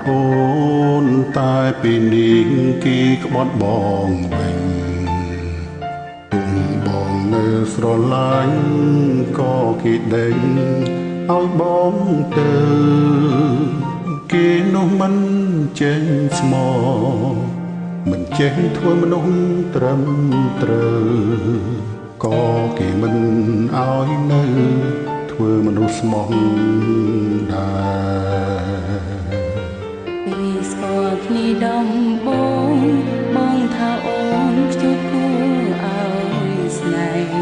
អូនតែពេលនេះគេក្បត់បងវិញទុំបងនៅស្រឡាញ់ក៏គេដេញឲ្យបងទៅគេនោះមិនចេញស្មោមិនចេះធ្វើមនុស្សត្រឹមត្រូវក៏គេមិនឲ្យនៅធ្វើមនុស្សស្មោះដែរពេលស្គាល់គ្នាដំបូងបងថាអូនខ្ជិលគួរឲ្យស្នេហ៍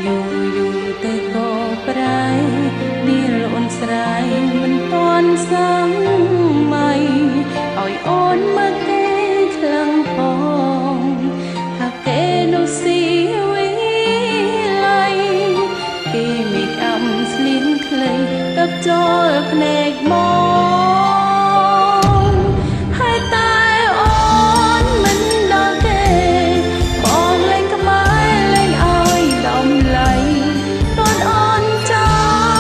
យូរទៅក៏ប្រែនាលអូនស្រ័យមិនទាន់សម័យឲ្យអូនមកគេខ្លាំងផងថាគេនោះស៊ីវិល័យគេមេកអាប់ស្លៀនខ្លីទឹកចូលភ្នែកមកហើយតែអូនមិនដល់ទេបងលេងក្បែរលេងឲ្យដំឡៃតនអូនចោ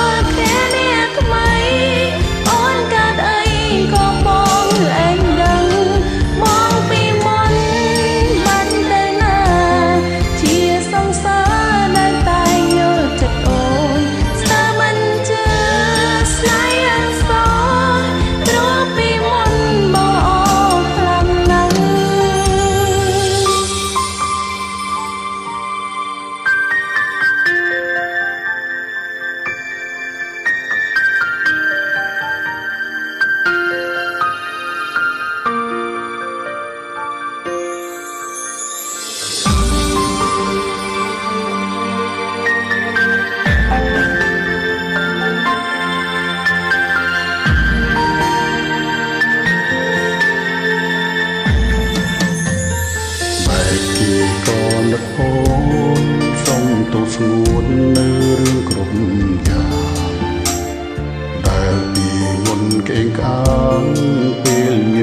លគ្នានេះថ្មីអូនកាត់អីក៏បងឯងដឹងមកពីមុនបានទៅណាជាសង្សារនៅតែយល់ចិត្តអូនស្ទើរមិនជឿស្នេហ៍យ៉ាងសោព្រោះពីមុនបងអរខ្លាំងណាស់ក៏នឹកអូនសុំទោសស្ងួននៅរឿងគ្រប់យ៉ាងដែលពីមុនក្អេងក្អាងពេលមាន